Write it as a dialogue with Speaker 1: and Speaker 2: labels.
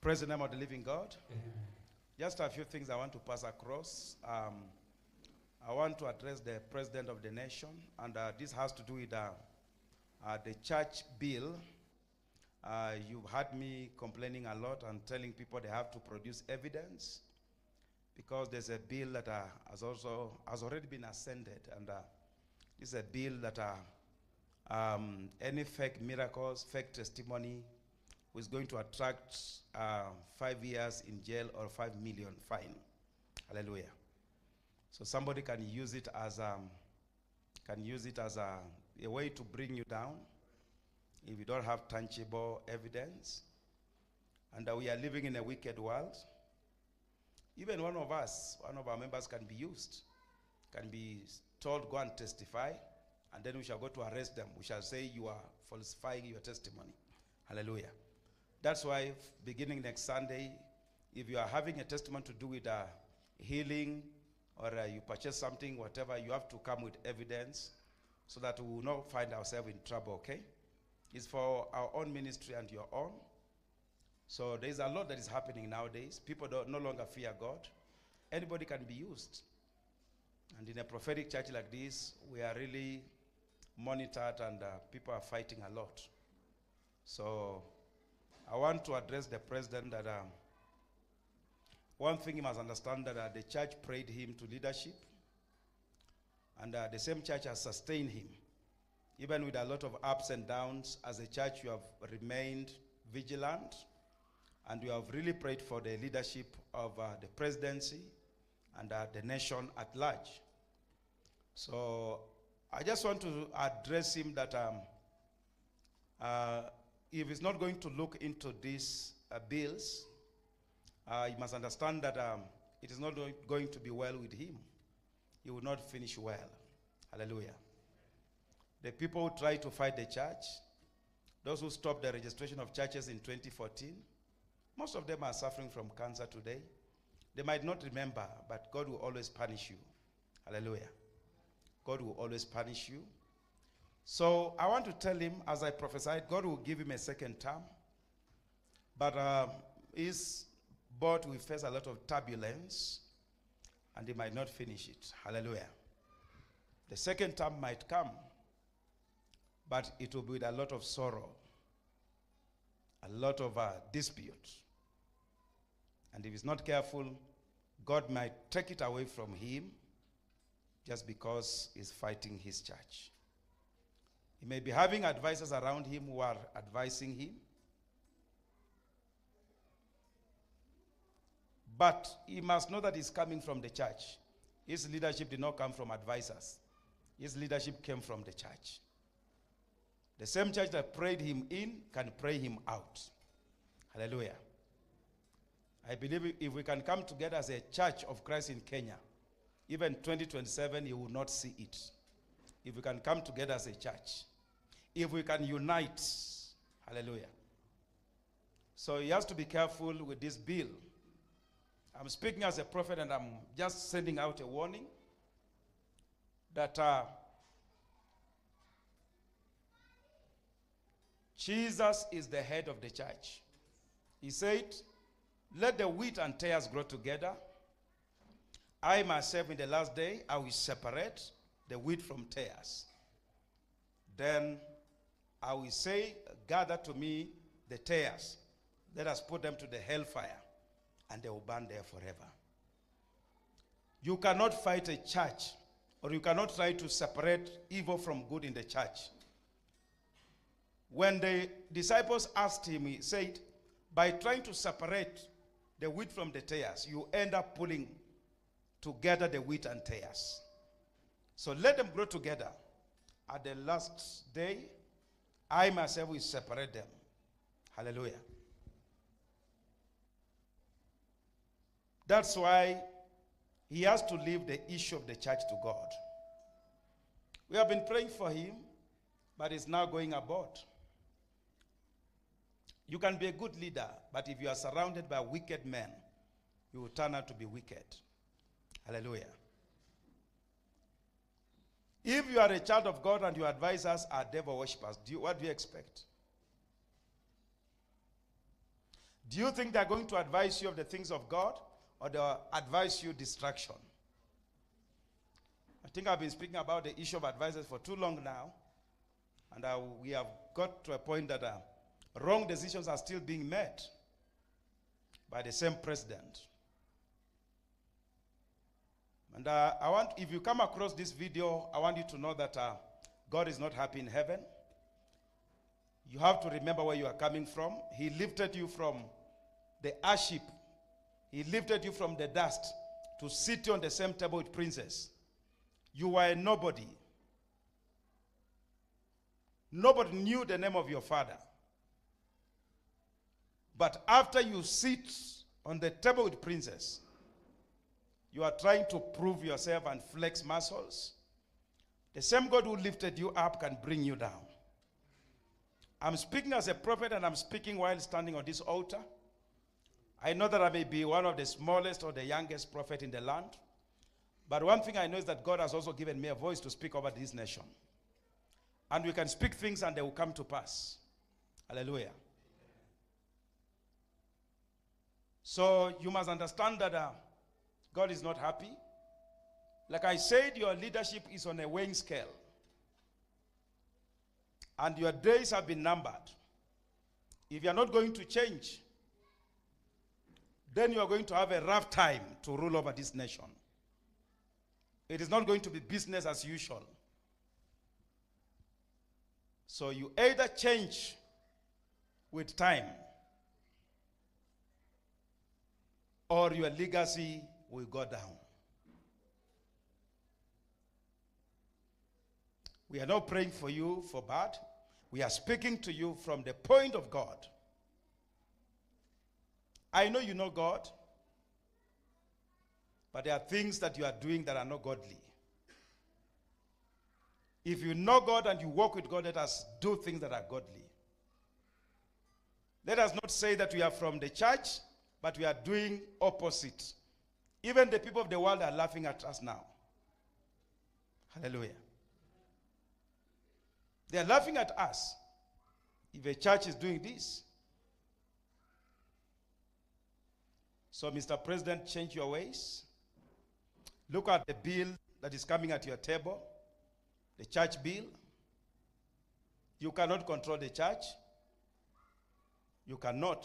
Speaker 1: Praise the name of the living God.
Speaker 2: Amen.
Speaker 1: Just a few things I want to pass across. I want to address the President of the nation, and this has to do with the church bill. You've heard me complaining a lot and telling people they have to produce evidence, because there's a bill that has already been ascended, and this is a bill that any fake miracles, fake testimony is going to attract 5 years in jail or 5 million fine. Hallelujah. So somebody can use it as a way to bring you down if you don't have tangible evidence. And we are living in a wicked world. Even one of our members can be used, can be told, go and testify, and then we shall go to arrest them. We shall say you are falsifying your testimony. Hallelujah. That's why beginning next Sunday, if you are having a testimony to do with healing, or you purchase something, whatever, you have to come with evidence so that we will not find ourselves in trouble, okay? It's for our own ministry and your own. So there's a lot that is happening nowadays. People no longer fear God. Anybody can be used. And in a prophetic church like this, we are really monitored, and people are fighting a lot. So I want to address the president that one thing he must understand, that the church prayed him to leadership, and the same church has sustained him. Even with a lot of ups and downs, as a church you have remained vigilant, and you have really prayed for the leadership of the presidency and the nation at large. So I just want to address him that if he's not going to look into these bills, you must understand that it is not going to be well with him. He will not finish well. Hallelujah. The people who try to fight the church, those who stopped the registration of churches in 2014, most of them are suffering from cancer today. They might not remember, but God will always punish you. Hallelujah. God will always punish you. So I want to tell him, as I prophesied, God will give him a second term. But his board will face a lot of turbulence, and he might not finish it. Hallelujah. The second term might come, but it will be with a lot of sorrow, a lot of dispute. And if he's not careful, God might take it away from him just because he's fighting his church. He may be having advisors around him who are advising him, but he must know that he's coming from the church. His leadership did not come from advisors. His leadership came from the church. The same church that prayed him in can pray him out. Hallelujah. I believe if we can come together as a church of Christ in Kenya, even 2027, you will not see it. If we can come together as a church, if we can unite, hallelujah. So he has to be careful with this bill. I'm speaking as a prophet, and I'm just sending out a warning that Jesus is the head of the church. He said, let the wheat and tares grow together. I myself in the last day, I will separate the wheat from tares. Then I will say, gather to me the tares. Let us put them to the hellfire, and they will burn there forever. You cannot fight a church, or you cannot try to separate evil from good in the church. When the disciples asked him, he said, by trying to separate the wheat from the tares, you end up pulling together the wheat and tares. So let them grow together. At the last day, I myself will separate them. Hallelujah. That's why he has to leave the issue of the church to God. We have been praying for him, but he's now going abroad. You can be a good leader, but if you are surrounded by wicked men, you will turn out to be wicked. Hallelujah. If you are a child of God and your advisors are devil worshippers, what do you expect? Do you think they're going to advise you of the things of God, or they'll advise you distraction? I think I've been speaking about the issue of advisors for too long now, and we have got to a point that wrong decisions are still being made by the same president. And if you come across this video, I want you to know that God is not happy in heaven. You have to remember where you are coming from. He lifted you from the ash heap. He lifted you from the dust to sit you on the same table with princes. You were a nobody. Nobody knew the name of your father. But after you sit on the table with princes, you are trying to prove yourself and flex muscles. The same God who lifted you up can bring you down. I'm speaking as a prophet, and I'm speaking while standing on this altar. I know that I may be one of the smallest or the youngest prophet in the land. But one thing I know is that God has also given me a voice to speak over this nation. And we can speak things and they will come to pass. Hallelujah. So you must understand that God is not happy. Like I said, your leadership is on a weighing scale. And your days have been numbered. If you are not going to change, then you are going to have a rough time to rule over this nation. It is not going to be business as usual. So you either change with time, or your legacy will go down. We are not praying for you for bad. We are speaking to you from the point of God. I know you know God, but there are things that you are doing that are not godly. If you know God and you walk with God, let us do things that are godly. Let us not say that we are from the church, but we are doing opposite. Even the people of the world are laughing at us now. Hallelujah. They are laughing at us if a church is doing this. So, Mr. President, change your ways. Look at the bill that is coming at your table, the church bill. You cannot control the church. You cannot.